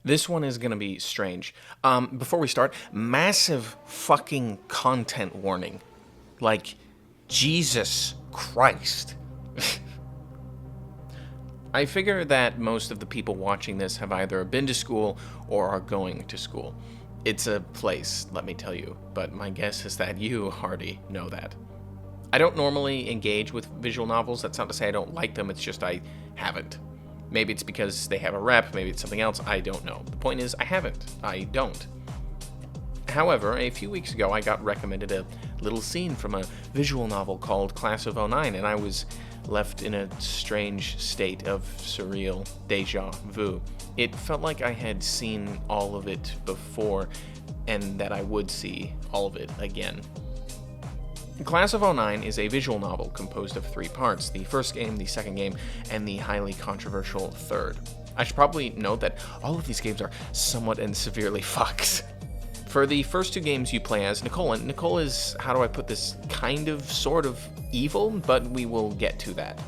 This one is gonna be strange. Before we start, massive fucking content warning. Like, Jesus Christ. I figure that most of the people watching this have either been to school or are going to school. It's a place, let me tell you, but my guess is that you already know that. I don't normally engage with visual novels. That's not to say I don't like them, it's just I haven't. Maybe it's because they have a rep, maybe it's something else, I don't know. The point is, I haven't. I don't. However, a few weeks ago, I got recommended a little scene from a visual novel called Class of '09, and I was left in a strange state of surreal deja vu. It felt like I had seen all of it before, and that I would see all of it again. Class of '09 is a visual novel composed of 3 parts, the first game, the second game, and the highly controversial third. I should probably note that all of these games are somewhat and severely fucked. For the first 2 games you play as Nicole, and Nicole is, how do I put this, kind of, sort of evil, but we will get to that.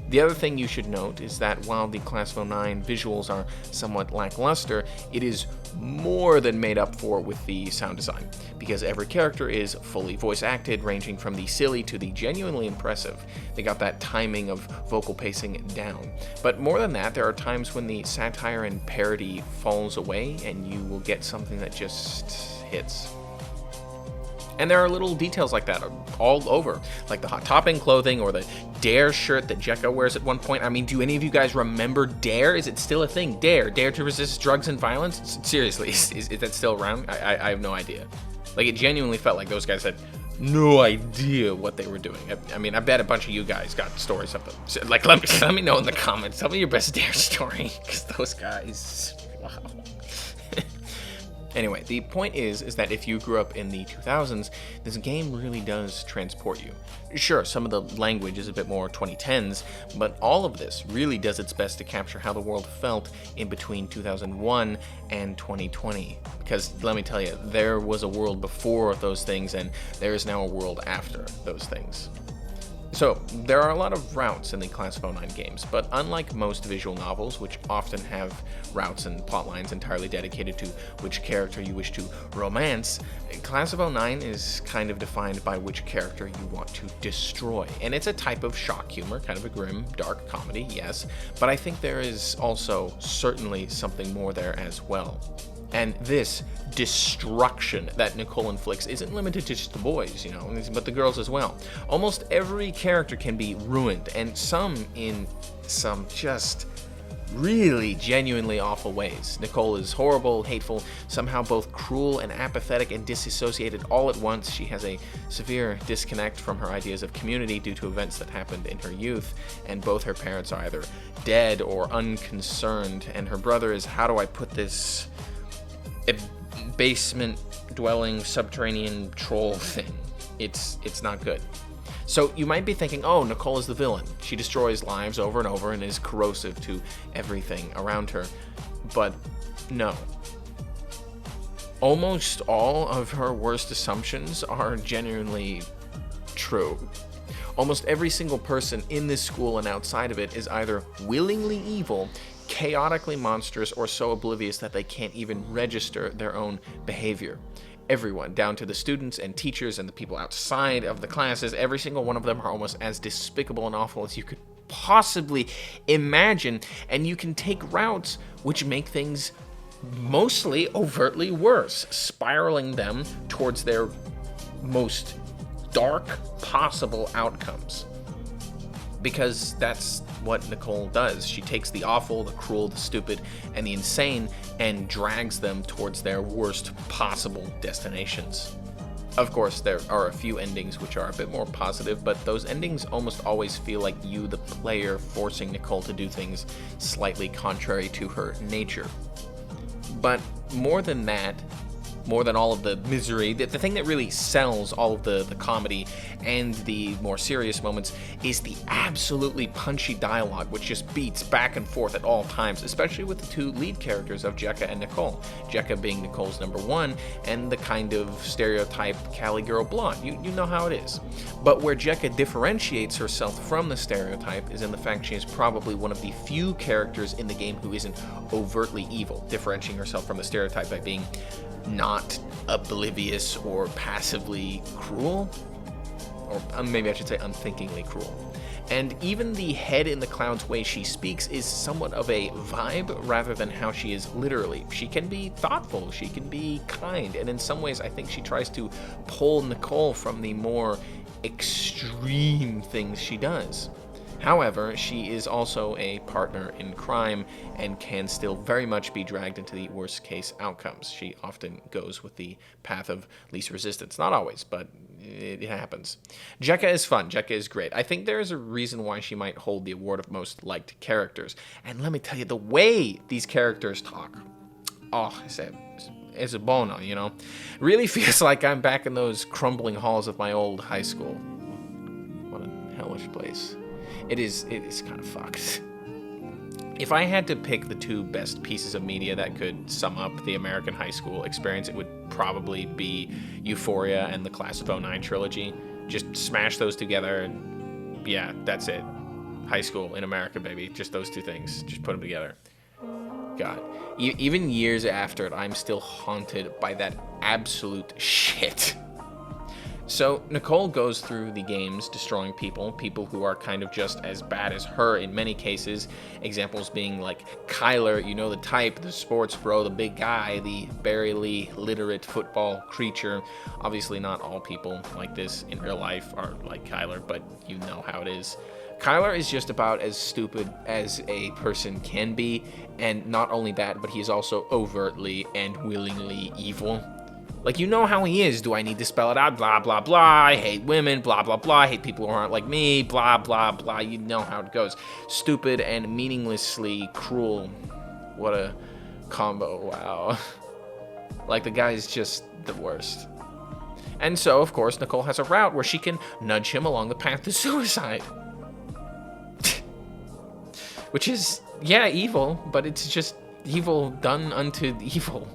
The other thing you should note is that while the Class of '09 visuals are somewhat lackluster, it is more than made up for with the sound design, because every character is fully voice acted, ranging from the silly to the genuinely impressive. They got that timing of vocal pacing down. But more than that, there are times when the satire and parody falls away, and you will get something that just hits. And there are little details like that all over, like the Hot Topping clothing or the Dare shirt that Jecka wears at one point. I mean, do any of you guys remember Dare? Is it still a thing? Dare to resist drugs and violence? Seriously, is that still around? I have no idea. Like, it genuinely felt like those guys had no idea what they were doing. I mean, I bet a bunch of you guys got stories of them. So, like, let me know in the comments. Tell me your best Dare story, because those guys, wow. Anyway, the point is that if you grew up in the 2000s, this game really does transport you. Sure, some of the language is a bit more 2010s, but all of this really does its best to capture how the world felt in between 2001 and 2020. Because let me tell you, there was a world before those things, and there is now a world after those things. So, there are a lot of routes in the Class of '09 games, but unlike most visual novels, which often have routes and plotlines entirely dedicated to which character you wish to romance, Class of '09 is kind of defined by which character you want to destroy. And it's a type of shock humor, kind of a grim, dark comedy, yes, but I think there is also certainly something more there as well. And this destruction that Nicole inflicts isn't limited to just the boys, but the girls as well. Almost every character can be ruined, and some in some just really genuinely awful ways. Nicole is horrible, hateful, somehow both cruel and apathetic and disassociated all at once. She has a severe disconnect from her ideas of community due to events that happened in her youth, and both her parents are either dead or unconcerned, and her brother is, how do I put this, a basement-dwelling subterranean troll thing. It's not good. So you might be thinking, oh, Nicole is the villain. She destroys lives over and over and is corrosive to everything around her. But no. Almost all of her worst assumptions are genuinely true. Almost every single person in this school and outside of it is either willingly evil, chaotically monstrous, or so oblivious that they can't even register their own behavior. Everyone, down to the students and teachers and the people outside of the classes, every single one of them are almost as despicable and awful as you could possibly imagine, and you can take routes which make things mostly overtly worse, spiraling them towards their most dark possible outcomes. Because that's what Nicole does. She takes the awful, the cruel, the stupid, and the insane and drags them towards their worst possible destinations. Of course, there are a few endings which are a bit more positive, but those endings almost always feel like you, the player, forcing Nicole to do things slightly contrary to her nature. But more than that, more than all of the misery. The thing that really sells all of the comedy and the more serious moments is the absolutely punchy dialogue, which just beats back and forth at all times, especially with the two lead characters of Jecka and Nicole. Jecka being Nicole's number one, and the kind of stereotype Cali girl blonde. You know how it is. But where Jecka differentiates herself from the stereotype is in the fact she is probably one of the few characters in the game who isn't overtly evil, differentiating herself from the stereotype by being not oblivious or passively cruel, or maybe I should say unthinkingly cruel. And even the head in the cloud's way she speaks is somewhat of a vibe rather than how she is literally. She can be thoughtful, she can be kind, and in some ways I think she tries to pull Nicole from the more extreme things she does. However, she is also a partner in crime and can still very much be dragged into the worst case outcomes. She often goes with the path of least resistance. Not always, but it happens. Jecka is fun. Jecka is great. I think there is a reason why she might hold the award of most liked characters. And let me tell you, the way these characters talk, it's a bono, you know? Really feels like I'm back in those crumbling halls of my old high school. What a hellish place. It is kind of fucked. If I had to pick the two best pieces of media that could sum up the American high school experience, it would probably be Euphoria and the Class of '09 trilogy. Just smash those together and yeah, that's it. High school in America, baby. Just those two things. Just put them together. God. Even years after it, I'm still haunted by that absolute shit. So Nicole goes through the games destroying people who are kind of just as bad as her in many cases. Examples being like Kyler, you know the type, the sports bro, the big guy, the barely literate football creature. Obviously not all people like this in real life are like Kyler, but you know how it is. Kyler is just about as stupid as a person can be, and not only that, but he is also overtly and willingly evil. Like, you know how he is. Do I need to spell it out? Blah, blah, blah. I hate women. Blah, blah, blah. I hate people who aren't like me. Blah, blah, blah. You know how it goes. Stupid and meaninglessly cruel. What a combo. Wow. Like, the guy's just the worst. And so, of course, Nicole has a route where she can nudge him along the path to suicide. Which is, yeah, evil, but it's just evil done unto evil.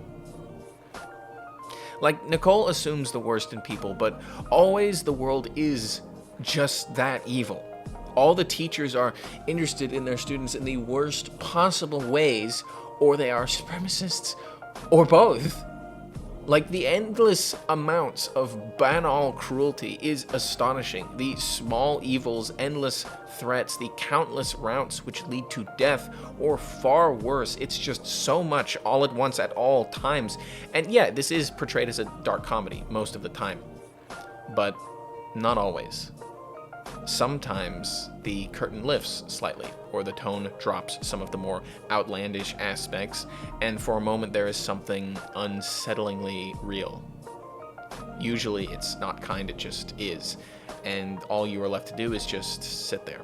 Like, Nicole assumes the worst in people, but always the world is just that evil. All the teachers are interested in their students in the worst possible ways, or they are supremacists, or both. Like, the endless amounts of banal cruelty is astonishing. The small evils, endless threats, the countless routes which lead to death, or far worse. It's just so much all at once at all times. And yeah, this is portrayed as a dark comedy most of the time, but not always. Sometimes the curtain lifts slightly, or the tone drops some of the more outlandish aspects, and for a moment there is something unsettlingly real. Usually it's not kind, it just is, and all you are left to do is just sit there.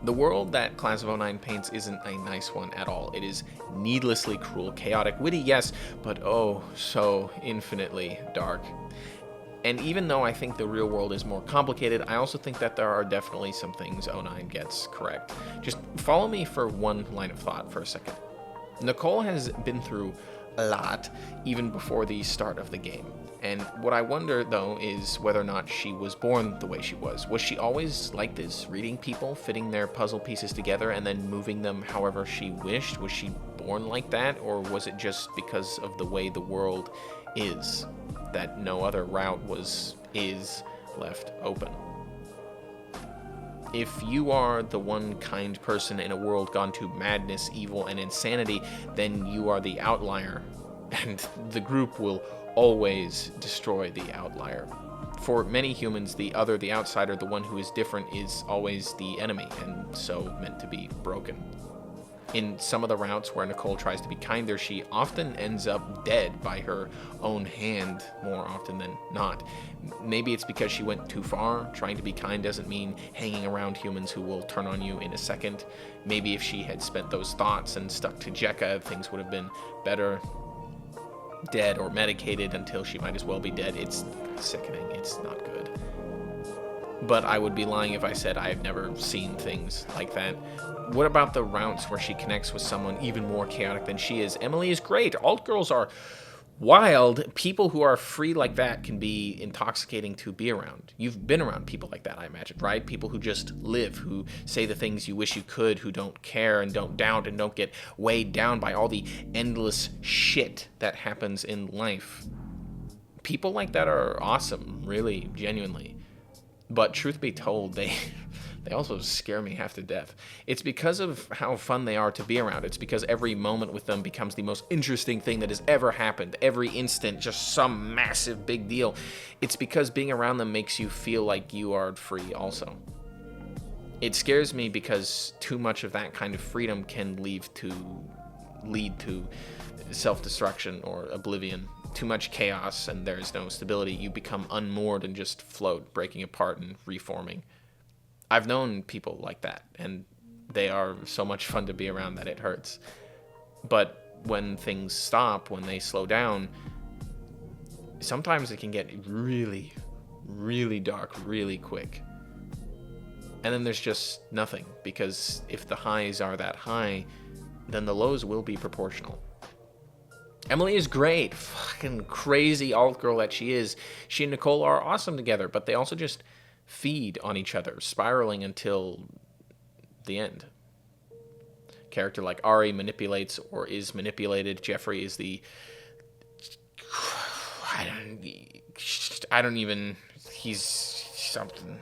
The world that Class of '09 paints isn't a nice one at all. It is needlessly cruel, chaotic, witty, yes, but oh, so infinitely dark. And even though I think the real world is more complicated, I also think that there are definitely some things '09 gets correct. Just follow me for one line of thought for a second. Nicole has been through a lot, even before the start of the game. And what I wonder, though, is whether or not she was born the way she was. Was she always like this, reading people, fitting their puzzle pieces together, and then moving them however she wished? Was she born like that, or was it just because of the way the world is, that no other route is left open? If you are the one kind person in a world gone to madness, evil, and insanity, then you are the outlier, and the group will always destroy the outlier. For many humans, the other, the outsider, the one who is different, is always the enemy, and so meant to be broken. In some of the routes where Nicole tries to be kinder, she often ends up dead by her own hand, more often than not. Maybe it's because she went too far. Trying to be kind doesn't mean hanging around humans who will turn on you in a second. Maybe if she had spent those thoughts and stuck to Jecka, things would have been better. dead or medicated until she might as well be dead. It's sickening. It's not good. But I would be lying if I said I've never seen things like that. What about the routes where she connects with someone even more chaotic than she is? Emily is great. Alt girls are wild. People who are free like that can be intoxicating to be around. You've been around people like that, I imagine, right? People who just live, who say the things you wish you could, who don't care and don't doubt and don't get weighed down by all the endless shit that happens in life. People like that are awesome, really, genuinely. But truth be told, they also scare me half to death. It's because of how fun they are to be around. It's because every moment with them becomes the most interesting thing that has ever happened. Every instant, just some massive big deal. It's because being around them makes you feel like you are free also. It scares me because too much of that kind of freedom can lead to self-destruction or oblivion. Too much chaos and there's no stability. You become unmoored and just float, breaking apart and reforming. I've known people like that, and they are so much fun to be around that it hurts. But when things stop, when they slow down, sometimes it can get really, really dark really quick. And then there's just nothing, because if the highs are that high, then the lows will be proportional. Emily is great, fucking crazy alt girl that she is. She and Nicole are awesome together, but they also just feed on each other, spiraling until the end. Character like Ari manipulates or is manipulated. Jeffrey is the... I don't even... He's something.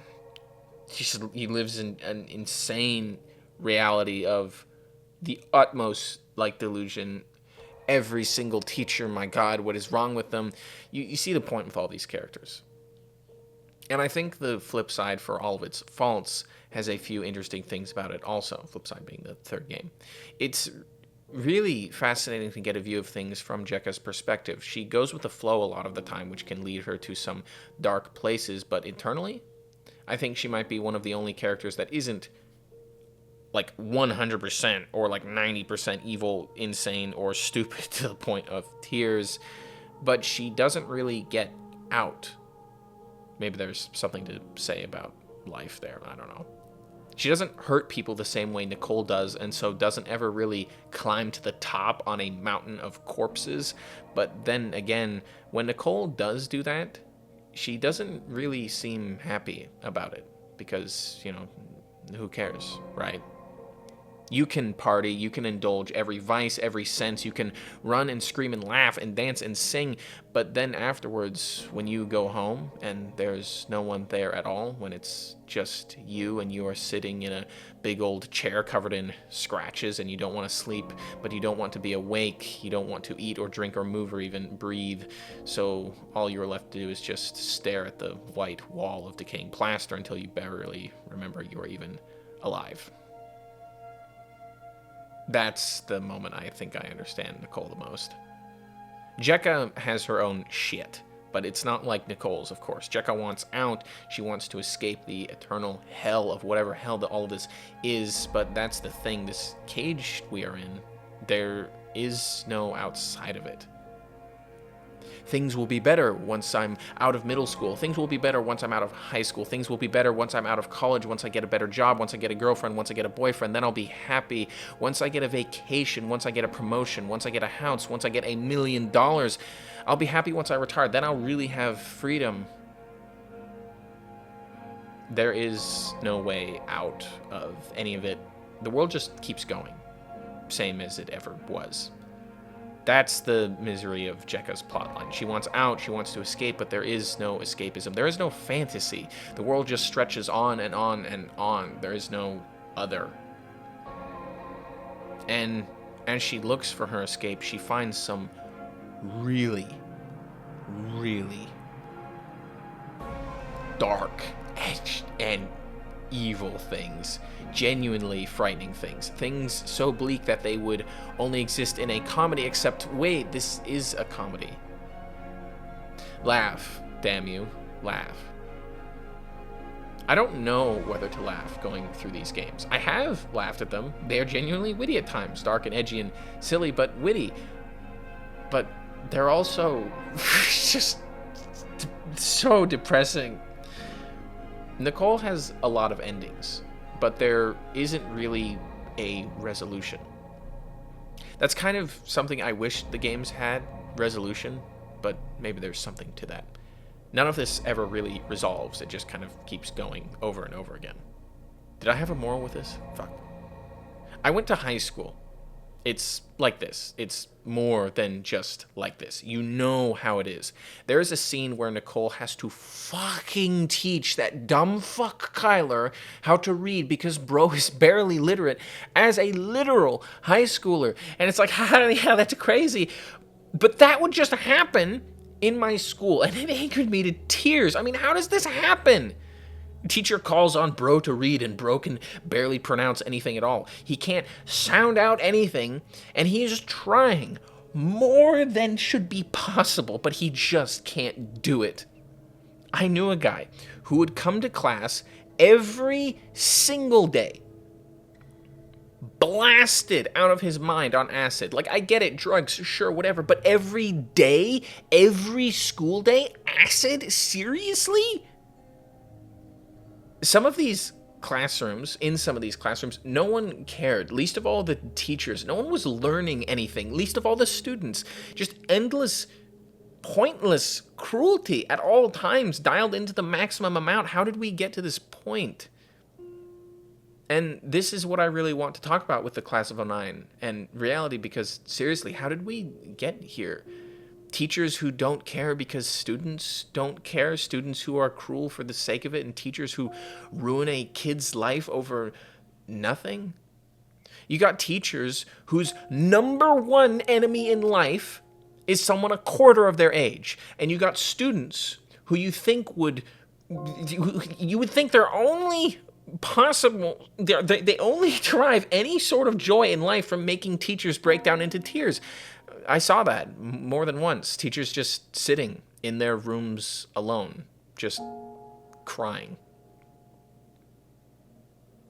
He lives in an insane reality of the utmost, like, delusion. Every single teacher, my God, what is wrong with them? You see the point with all these characters. And I think the flip side, for all of its faults, has a few interesting things about it also, flip side being the third game. It's really fascinating to get a view of things from Jecka's perspective. She goes with the flow a lot of the time, which can lead her to some dark places, but internally, I think she might be one of the only characters that isn't like 100% or like 90% evil, insane, or stupid to the point of tears, but she doesn't really get out. Maybe there's something to say about life there, I don't know. She doesn't hurt people the same way Nicole does, and so doesn't ever really climb to the top on a mountain of corpses. But then again, when Nicole does do that, she doesn't really seem happy about it, because, you know, who cares, right? You can party, you can indulge every vice, every sense, you can run and scream and laugh and dance and sing, but then afterwards, when you go home and there's no one there at all, when it's just you and you are sitting in a big old chair covered in scratches and you don't want to sleep, but you don't want to be awake, you don't want to eat or drink or move or even breathe, so all you're left to do is just stare at the white wall of decaying plaster until you barely remember you are even alive. That's the moment I think I understand Nicole the most. Jecka has her own shit, but it's not like Nicole's, of course. Jecka wants out. She wants to escape the eternal hell of whatever hell that all of this is, but that's the thing. This cage we are in, there is no outside of it. Things will be better once I'm out of middle school. Things will be better once I'm out of high school. Things will be better once I'm out of college, once I get a better job, once I get a girlfriend, once I get a boyfriend. Then I'll be happy. Once I get a vacation, once I get a promotion, once I get a house, once I get $1 million, I'll be happy once I retire. Then I'll really have freedom. There is no way out of any of it. The world just keeps going, same as it ever was. That's the misery of Jecka's plotline. She wants out, she wants to escape, but there is no escapism. There is no fantasy. The world just stretches on and on and on. There is no other. And as she looks for her escape, she finds some really, really dark and evil things. Genuinely frightening things. Things so bleak that they would only exist in a comedy, except, wait, this is a comedy. Laugh, damn you, laugh. I don't know whether to laugh going through these games. I have laughed at them. They are genuinely witty at times, dark and edgy and silly, but witty. But they're also just so depressing. Nicole has a lot of endings, but there isn't really a resolution. That's kind of something I wish the games had, resolution, but maybe there's something to that. None of this ever really resolves. It just kind of keeps going over and over again. Did I have a moral with this? Fuck. I went to high school. It's like this. It's more than just like this. You know how it is. There is a scene where Nicole has to fucking teach that dumb fuck Kyler how to read because bro is barely literate as a literal high schooler. And it's like, yeah, that's crazy. But that would just happen in my school, and it angered me to tears. I mean, how does this happen? Teacher calls on bro to read, and bro can barely pronounce anything at all. He can't sound out anything, and he is trying more than should be possible, but he just can't do it. I knew a guy who would come to class every single day, blasted out of his mind on acid. Like, I get it, drugs, sure, whatever, but every day, every school day, acid? Seriously? In some of these classrooms, no one cared, least of all the teachers. No one was learning anything, least of all the students. Just endless, pointless cruelty at all times, dialed into the maximum amount. How did we get to this point? And this is what I really want to talk about with the class of '09 and reality, because seriously, how did we get here? Teachers who don't care because students don't care, students who are cruel for the sake of it, and teachers who ruin a kid's life over nothing. You got teachers whose number one enemy in life is someone a quarter of their age, and you got students who you would think their only possible, they only derive any sort of joy in life from making teachers break down into tears. I saw that more than once. Teachers just sitting in their rooms alone, just crying.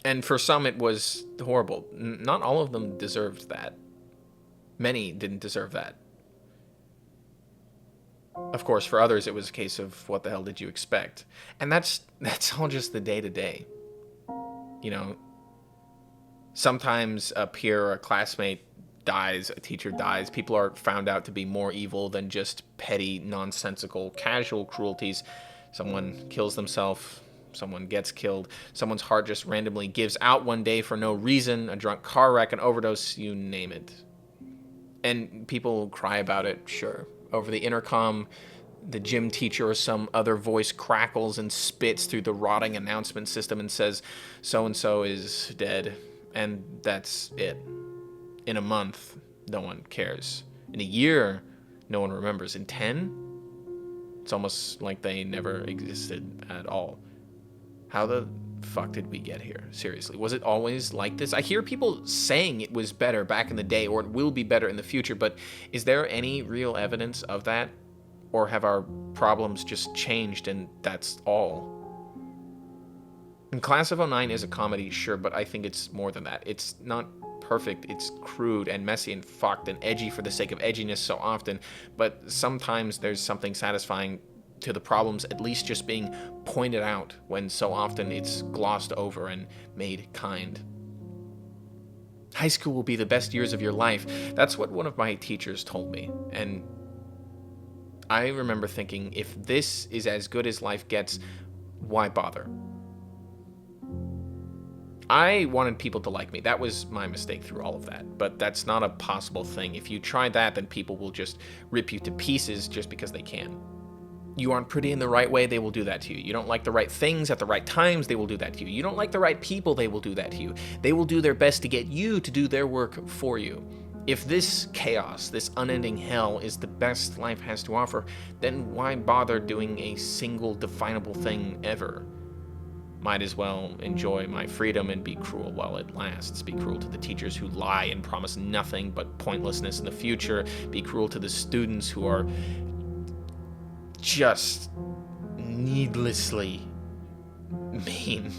And for some, it was horrible. Not all of them deserved that. Many didn't deserve that. Of course, for others, it was a case of what the hell did you expect? And that's all just the day-to-day. You know, sometimes a peer or a classmate dies, a teacher dies. People are found out to be more evil than just petty, nonsensical, casual cruelties. Someone kills themselves, someone gets killed, someone's heart just randomly gives out one day for no reason, a drunk car wreck, an overdose, you name it. And people cry about it, sure. Over the intercom, the gym teacher or some other voice crackles and spits through the rotting announcement system and says, so-and-so is dead. And that's it. In a month, no one cares. In a year, no one remembers. In 10, it's almost like they never existed at all. How the fuck did we get here? Seriously, was it always like this? I hear people saying it was better back in the day, or it will be better in the future, but is there any real evidence of that? Or have our problems just changed and that's all? And Class of '09 is a comedy, sure, but I think it's more than that. It's not perfect, it's crude and messy and fucked and edgy for the sake of edginess so often, but sometimes there's something satisfying to the problems at least just being pointed out when so often it's glossed over and made kind. High school will be the best years of your life. That's what one of my teachers told me, and I remember thinking, if this is as good as life gets, why bother? I wanted people to like me. That was my mistake through all of that. But that's not a possible thing. If you try that, then people will just rip you to pieces just because they can. You aren't pretty in the right way, they will do that to you. You don't like the right things at the right times, they will do that to you. You don't like the right people, they will do that to you. They will do their best to get you to do their work for you. If this chaos, this unending hell, is the best life has to offer, then why bother doing a single definable thing ever? Might as well enjoy my freedom and be cruel while it lasts. Be cruel to the teachers who lie and promise nothing but pointlessness in the future. Be cruel to the students who are just needlessly mean.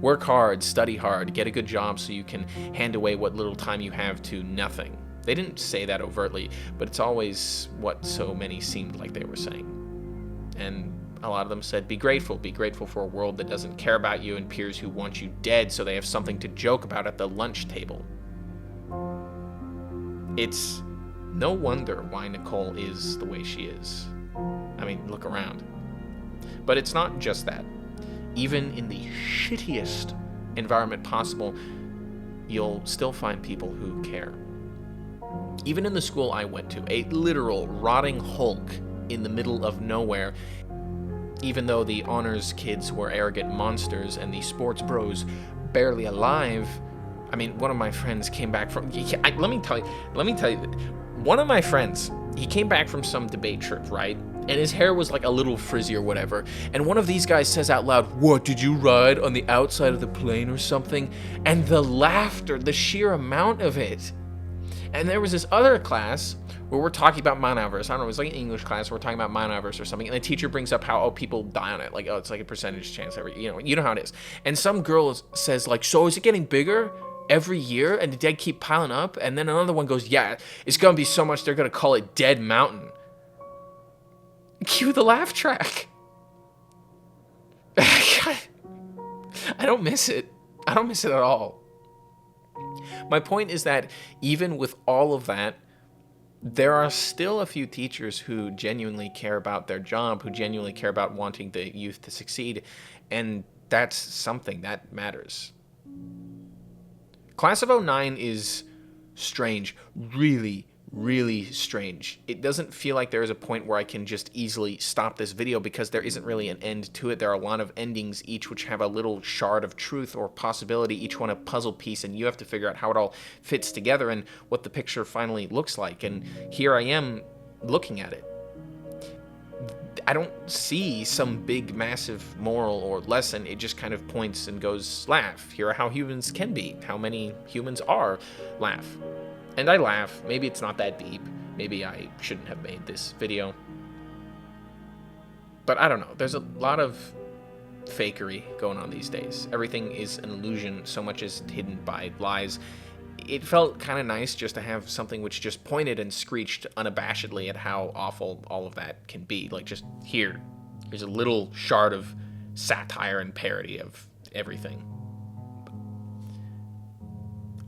Work hard, study hard, get a good job so you can hand away what little time you have to nothing. They didn't say that overtly, but it's always what so many seemed like they were saying. And a lot of them said, be grateful for a world that doesn't care about you and peers who want you dead so they have something to joke about at the lunch table. It's no wonder why Nicole is the way she is. I mean, look around. But it's not just that. Even in the shittiest environment possible, you'll still find people who care. Even in the school I went to, a literal rotting hulk in the middle of nowhere, even though the honors kids were arrogant monsters and the sports bros barely alive. I mean, one of my friends came back from, let me tell you, one of my friends, he came back from some debate trip, right? And his hair was like a little frizzy or whatever. And one of these guys says out loud, "What, did you ride on the outside of the plane or something?" And the laughter, the sheer amount of it. And there was this other class where we're talking about Mount Everest. I don't know, it was like an English class. We're talking about Mount Everest or something. And the teacher brings up how, people die on it. Like, it's like a percentage chance you know how it is. And some girl says like, "So is it getting bigger every year? And the dead keep piling up?" And then another one goes, "Yeah, it's going to be so much they're going to call it Dead Mountain." Cue the laugh track. I don't miss it. I don't miss it at all. My point is that even with all of that, there are still a few teachers who genuinely care about their job, who genuinely care about wanting the youth to succeed, and that's something that matters. Class of '09 is strange, really, really strange. It doesn't feel like there is a point where I can just easily stop this video because there isn't really an end to it. There are a lot of endings, each which have a little shard of truth or possibility, each one a puzzle piece, and you have to figure out how it all fits together and what the picture finally looks like. And here I am looking at it. I don't see some big, massive moral or lesson. It just kind of points and goes, laugh. Here are how humans can be. How many humans are. Laugh. And I laugh. Maybe it's not that deep. Maybe I shouldn't have made this video. But I don't know. There's a lot of fakery going on these days. Everything is an illusion. So much is hidden by lies. It felt kind of nice just to have something which just pointed and screeched unabashedly at how awful all of that can be. Like, just here's a little shard of satire and parody of everything.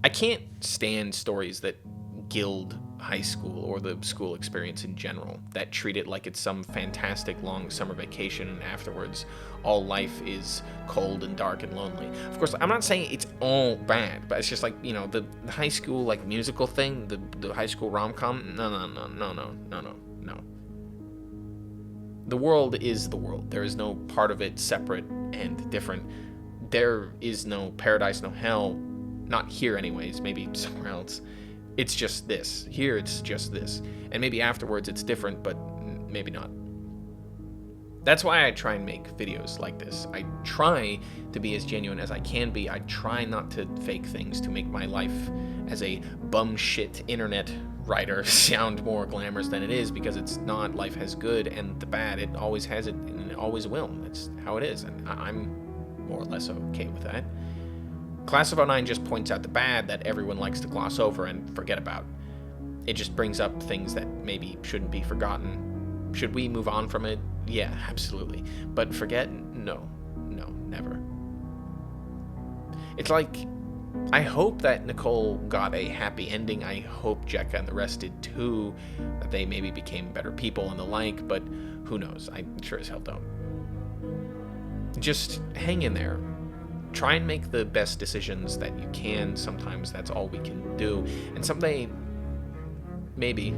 I can't stand stories that gild high school or the school experience in general, that treat it like it's some fantastic long summer vacation and afterwards all life is cold and dark and lonely. Of course, I'm not saying it's all bad, but it's just like, the high school like musical thing, the high school rom-com, no. The world is the world. There is no part of it separate and different. There is no paradise, no hell. Not here anyways, maybe somewhere else. It's just this. Here it's just this. And maybe afterwards it's different, but maybe not. That's why I try and make videos like this. I try to be as genuine as I can be. I try not to fake things to make my life as a bum shit internet writer sound more glamorous than it is, because it's not. Life has good and the bad. It always has it and it always will. That's how it is. And I'm more or less okay with that. Class of '09 just points out the bad that everyone likes to gloss over and forget about. It just brings up things that maybe shouldn't be forgotten. Should we move on from it? Yeah, absolutely. But forget? No, never. It's like, I hope that Nicole got a happy ending. I hope Jecka and the rest did too, that they maybe became better people and the like, but who knows? I sure as hell don't. Just hang in there. Try and make the best decisions that you can. Sometimes that's all we can do. And someday, maybe,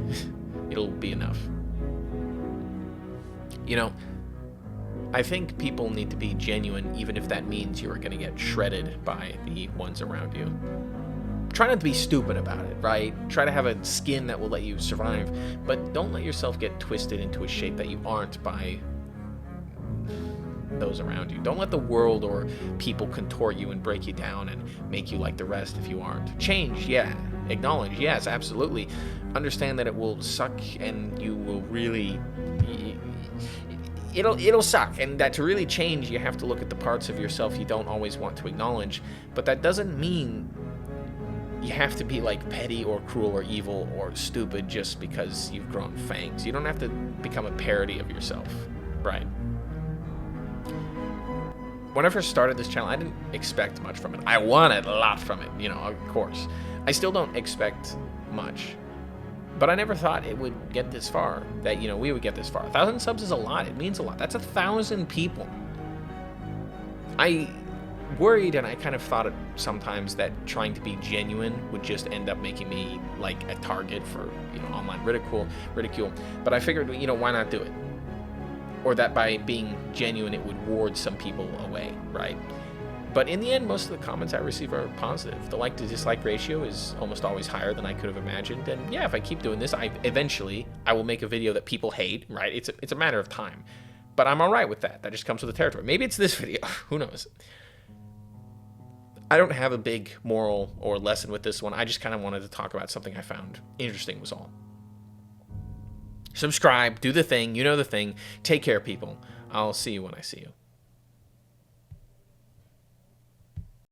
it'll be enough. I think people need to be genuine, even if that means you are going to get shredded by the ones around you. Try not to be stupid about it, right? Try to have a skin that will let you survive, but don't let yourself get twisted into a shape that you aren't by those around you. Don't let the world or people contort you and break you down and make you like the rest if you aren't. Change, yeah. Acknowledge, yes, absolutely. Understand that it will suck and you will really... It'll suck, and that to really change, you have to look at the parts of yourself you don't always want to acknowledge. But that doesn't mean you have to be like petty or cruel or evil or stupid just because you've grown fangs. You don't have to become a parody of yourself, right? When I first started this channel, I didn't expect much from it. I wanted a lot from it, of course. I still don't expect much. But I never thought it would get this far, that, we would get this far. 1,000 subs is a lot. It means a lot. That's 1,000 people. I worried, and I kind of thought it sometimes, that trying to be genuine would just end up making me like a target for, online ridicule. But I figured, why not do it? Or that by being genuine, it would ward some people away, right? But in the end, most of the comments I receive are positive. The like to dislike ratio is almost always higher than I could have imagined. And yeah, if I keep doing this, eventually I will make a video that people hate, right? It's a matter of time. But I'm all right with that. That just comes with the territory. Maybe it's this video. Who knows? I don't have a big moral or lesson with this one. I just kind of wanted to talk about something I found interesting was all. Subscribe, do the thing, the thing. Take care, people. I'll see you when I see you.